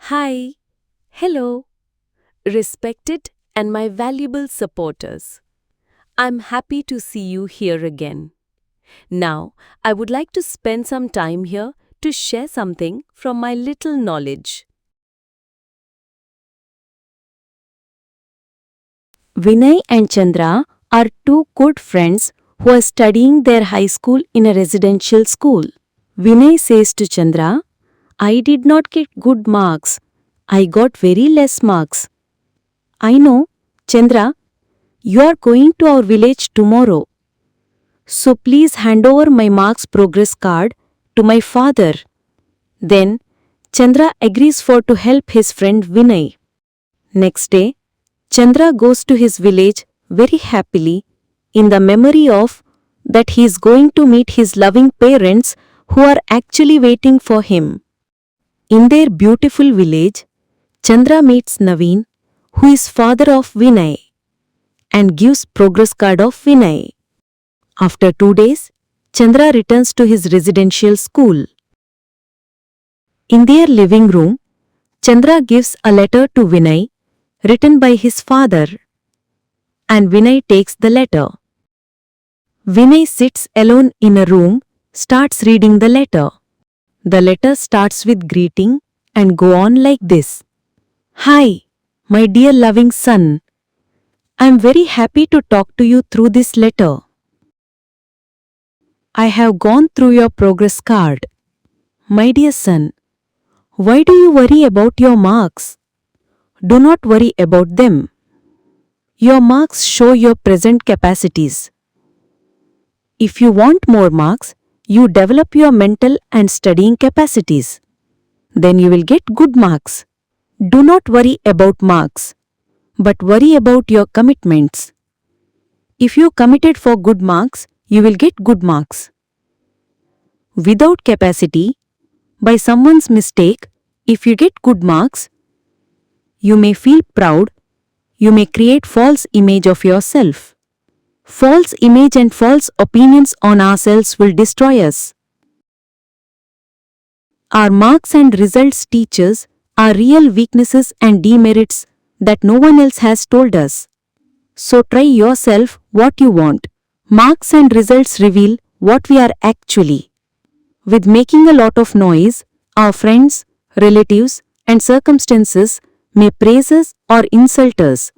Hi, hello, respected and my valuable supporters. I'm happy to see you here again. Now, I would like to spend some time here to share something from my little knowledge. Vinay and Chandra are two good friends who are studying their high school in a residential school. Vinay says to Chandra, I did not get good marks. I got very less marks. I know, Chandra, you are going to our village tomorrow. So please hand over my marks progress card to my father. Then, Chandra agrees for to help his friend Vinay. Next day, Chandra goes to his village very happily in the memory of that he is going to meet his loving parents who are actually waiting for him. In their beautiful village, Chandra meets Naveen, who is father of Vinay, and gives progress card of Vinay. After 2 days, Chandra returns to his residential school. In their living room, Chandra gives a letter to Vinay, written by his father, and Vinay takes the letter. Vinay sits alone in a room, starts reading the letter. The letter starts with greeting and go on like this. Hi, my dear loving son. I am very happy to talk to you through this letter. I have gone through your progress card. My dear son, why do you worry about your marks? Do not worry about them. Your marks show your present capacities. If you want more marks, you develop your mental and studying capacities. Then you will get good marks. Do not worry about marks, but worry about your commitments. If you committed for good marks, you will get good marks. Without capacity, by someone's mistake, if you get good marks, you may feel proud, you may create false image of yourself. False image and false opinions on ourselves will destroy us. Our marks and results teach us our real weaknesses and demerits that no one else has told us. So try yourself what you want. Marks and results reveal what we are actually. With making a lot of noise, our friends, relatives, and circumstances may praise us or insult us.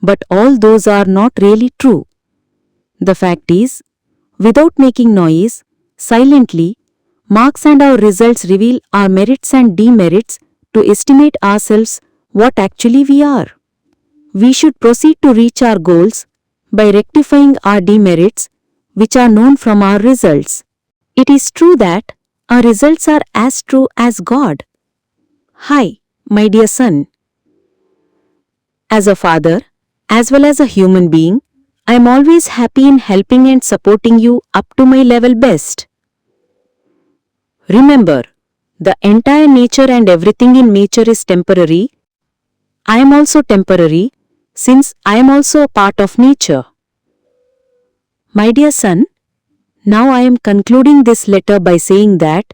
But all those are not really true. The fact is, without making noise, silently, marks and our results reveal our merits and demerits to estimate ourselves what actually we are. We should proceed to reach our goals by rectifying our demerits, which are known from our results. It is true that our results are as true as God. Hi, my dear son. As a father, as well as a human being, I am always happy in helping and supporting you up to my level best. Remember, the entire nature and everything in nature is temporary. I am also temporary, since I am also a part of nature. My dear son, now I am concluding this letter by saying that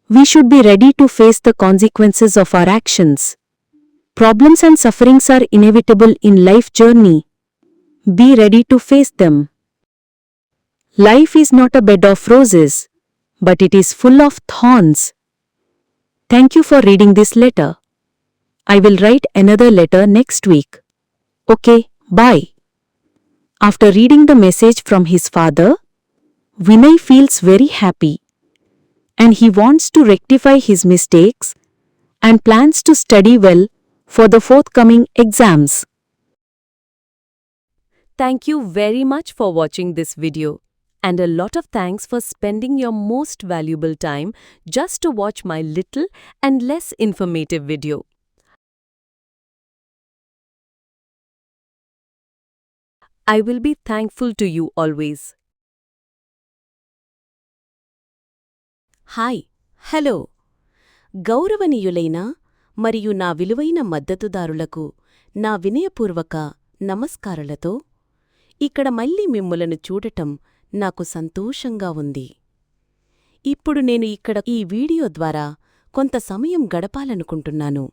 we should be ready to face the consequences of our actions. Problems and sufferings are inevitable in life journey. Be ready to face them. Life is not a bed of roses, but it is full of thorns. Thank you for reading this letter. I will write another letter next week. Okay, bye. After reading the message from his father, Vinay feels very happy and he wants to rectify his mistakes and plans to study well for the forthcoming exams. Thank you very much for watching this video, and a lot of thanks for spending your most valuable time just to watch my little and less informative video. I will be thankful to you always. Hi hello గౌరవనీయులైన మరియు నా విలువైన మద్దతుదారులకు నా వినయపూర్వక నమస్కారాలతో ఇక్కడ మళ్ళీ మిమ్ములను చూడటం నాకు సంతోషంగా ఉంది. ఇప్పుడు నేను ఇక్కడ ఈ వీడియో ద్వారా కొంత సమయం గడపాలనుకుంటున్నాను.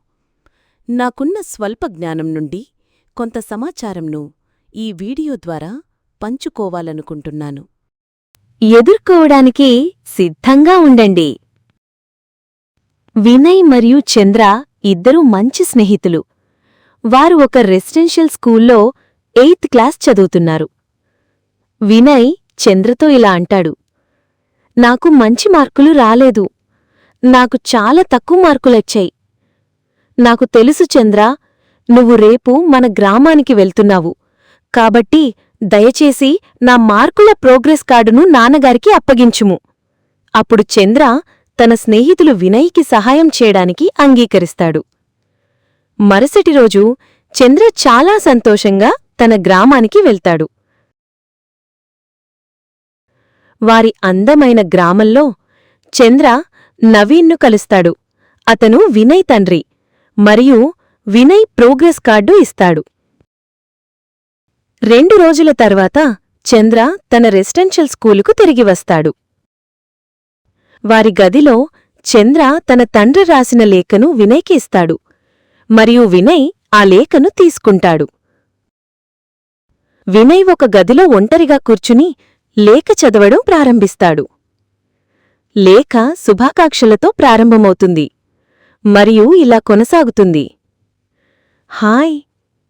నాకున్న స్వల్ప జ్ఞానం నుండి కొంత సమాచారంను ఈ వీడియో ద్వారా పంచుకోవాలనుకుంటున్నాను. ఎదుర్కోవడానికి సిద్ధంగా ఉండండి. వినయ్ మరియు చంద్ర ఇద్దరూ మంచి స్నేహితులు. వారు ఒక రెసిడెన్షియల్ స్కూల్లో 8th క్లాస్ చదువుతున్నారు. వినయ్ చంద్రతో ఇలా అంటాడు, నాకు మంచి మార్కులు రాలేదు. నాకు చాలా తక్కువ మార్కులొచ్చాయి. నాకు తెలుసు చంద్రా, నువ్వు రేపు మన గ్రామానికి వెళ్తున్నావు. కాబట్టి దయచేసి నా మార్కుల ప్రోగ్రెస్ కార్డును నాన్నగారికి అప్పగించుము. అప్పుడు చంద్ర తన స్నేహితులు వినయ్కి సహాయం చేయడానికి అంగీకరిస్తాడు. మరుసటి రోజు చంద్ర చాలా సంతోషంగా తన గ్రామానికి వెళ్తాడు. వారి అందమైన గ్రామంలో చంద్ర నవీన్ను కలుస్తాడు. అతను వినయ్ తండ్రి మరియు వినయ్ ప్రోగ్రెస్ కార్డు ఇస్తాడు. 2 రోజుల తర్వాత చంద్ర తన రెసిడెన్షియల్ స్కూలుకు తిరిగి వస్తాడు. వారి గదిలో చంద్ర తన తండ్రి రాసిన లేఖను వినయ్కి ఇస్తాడు మరియు వినయ్ ఆ లేఖను తీసుకుంటాడు. వినయ్ ఒక గదిలో ఒంటరిగా కూర్చుని లేఖ చదవడం ప్రారంభిస్తాడు. లేఖ శుభాకాంక్షలతో ప్రారంభమవుతుంది మరియు ఇలా కొనసాగుతుంది. హాయ్,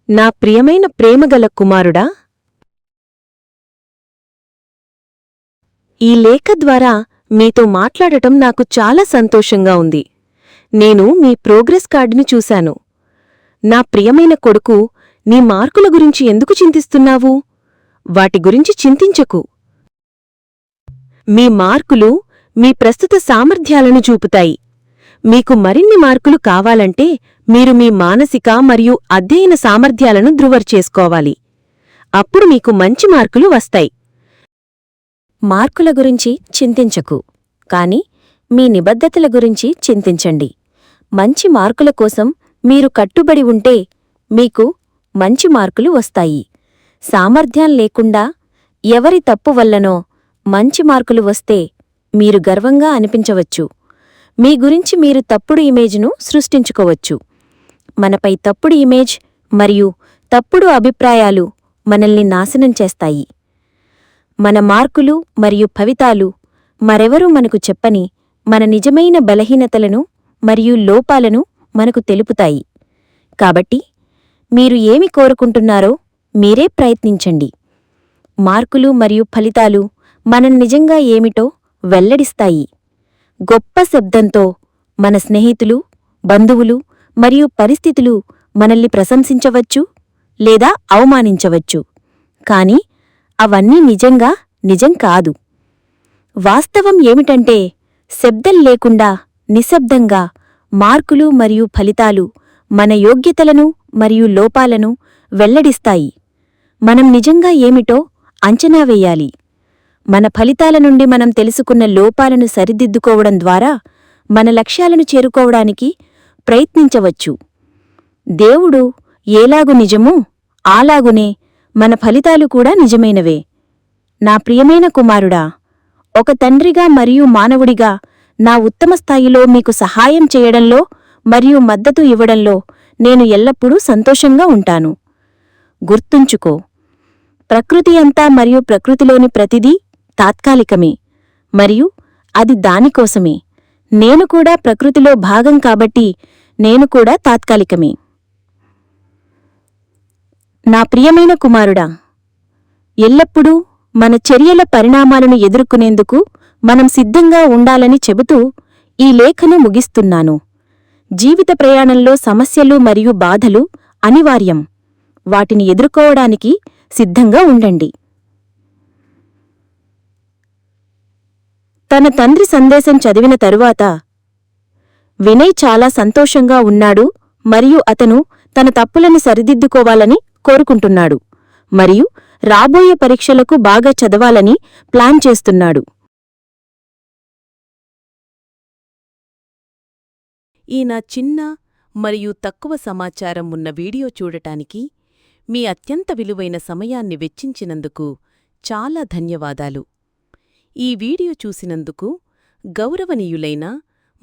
నా ప్రియమైన ప్రేమగల కుమారుడా, ఈ లేఖ ద్వారా మీతో మాట్లాడటం నాకు చాలా సంతోషంగా ఉంది. నేను మీ ప్రోగ్రెస్ కార్డుని చూశాను. నా ప్రియమైన కొడుకు, నీ మార్కుల గురించి ఎందుకు చింతిస్తున్నావు? వాటి గురించి చింతించకు. మీ మార్కులు మీ ప్రస్తుత సామర్థ్యాలను చూపుతాయి. మీకు మరిన్ని మార్కులు కావాలంటే మీరు మీ మానసిక మరియు అధ్యయన సామర్థ్యాలను ధృవచేసుకోవాలి. అప్పుడు మీకు మంచి మార్కులు వస్తాయి. మార్కుల గురించి చింతించకు, కాని మీ నిబద్ధతల గురించి చింతించండి. మంచి మార్కుల కోసం మీరు కట్టుబడి ఉంటే మీకు మంచి మార్కులు వస్తాయి. సామర్థ్యం లేకుండా ఎవరి తప్పు వల్లనో మంచి మార్కులు వస్తే మీరు గర్వంగా అనిపించవచ్చు. మీ గురించి మీరు తప్పుడు ఇమేజ్ను సృష్టించుకోవచ్చు. మనపై తప్పుడు ఇమేజ్ మరియు తప్పుడు అభిప్రాయాలు మనల్ని నాశనం చేస్తాయి. మన మార్కులు మరియు ఫలితాలు మరెవరూ మనకు చెప్పని మన నిజమైన బలహీనతలను మరియు లోపాలను మనకు తెలుపుతాయి. కాబట్టి మీరు ఏమి కోరుకుంటున్నారో మీరే ప్రయత్నించండి. మార్కులు మరియు ఫలితాలు మనం నిజంగా ఏమిటో వెల్లడిస్తాయి. గొప్ప శబ్దంతో మన స్నేహితులు, బంధువులు మరియు పరిస్థితులు మనల్ని ప్రశంసించవచ్చు లేదా అవమానించవచ్చు. కాని అవన్నీ నిజం కాదు. వాస్తవం ఏమిటంటే శబ్దం లేకుండా నిశ్శబ్దంగా మార్కులు మరియు ఫలితాలు మన యోగ్యతలను మరియు లోపాలను వెల్లడిస్తాయి. మనం నిజంగా ఏమిటో అంచనా వేయాలి. మన ఫలితాల నుండి మనం తెలుసుకున్న లోపాలను సరిదిద్దుకోవడం ద్వారా మన లక్ష్యాలను చేరుకోవడానికి ప్రయత్నించవచ్చు. దేవుడు ఏలాగు నిజమో అలాగునే మన ఫలితాలు కూడా నిజమైనవే. నా ప్రియమైన కుమారుడా, ఒక తండ్రిగా మరియు మానవుడిగా నా ఉత్తమ స్థాయిలో మీకు సహాయం చేయడంలో మరియు మద్దతు ఇవ్వడంలో నేను ఎల్లప్పుడూ సంతోషంగా ఉంటాను. గుర్తుంచుకో, ప్రకృతి అంతా మరియు ప్రకృతిలోని ప్రతిదీ తాత్కాలికమే మరియు అది దానికోసమే. నేను కూడా ప్రకృతిలో భాగం కాబట్టి నేను కూడా తాత్కాలికమే. నా ప్రియమైన కుమారుడా, ఎల్లప్పుడూ మన చర్యల పరిణామాలను ఎదుర్కొనేందుకు మనం సిద్ధంగా ఉండాలని చెబుతూ ఈ లేఖను ముగిస్తున్నాను. జీవిత ప్రయాణంలో సమస్యలు మరియు బాధలు అనివార్యం. వాటిని ఎదుర్కోవడానికి సిద్ధంగా ఉండండి. తన తండ్రి సందేశం చదివిన తరువాత వినయ్ చాలా సంతోషంగా ఉన్నాడు మరియు అతను తన తప్పులను సరిదిద్దుకోవాలని కోరుకుంటున్నాడు మరియు రాబోయే పరీక్షలకు బాగా చదవాలని ప్లాన్ చేస్తున్నాడు. ఈ నా చిన్న మరియు తక్కువ సమాచారం ఉన్న వీడియో చూడటానికి మీ అత్యంత విలువైన సమయాన్ని వెచ్చించినందుకు చాలా ధన్యవాదాలు. ఈ వీడియో చూసినందుకు గౌరవనీయులైన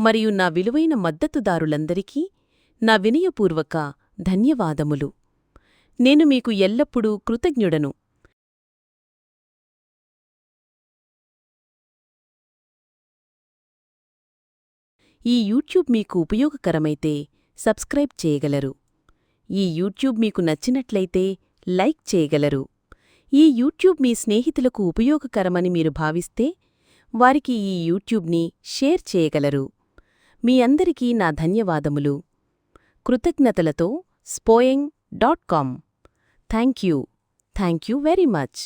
మరియు నా విలువైన మద్దతుదారులందరికీ నా వినయపూర్వక ధన్యవాదములు. నేను మీకు ఎల్లప్పుడూ కృతజ్ఞుడను. ఈ యూట్యూబ్ మీకు ఉపయోగకరమైతే సబ్స్క్రైబ్ చేయగలరు. ఈ యూట్యూబ్ మీకు నచ్చినట్లయితే లైక్ చేయగలరు. ఈ యూట్యూబ్ మీ స్నేహితులకు ఉపయోగకరమని మీరు భావిస్తే వారికి ఈ యూట్యూబ్ని షేర్ చేయగలరు. మీ అందరికీ నా ధన్యవాదములు. కృతజ్ఞతలతో spoying.com. Thank you very much.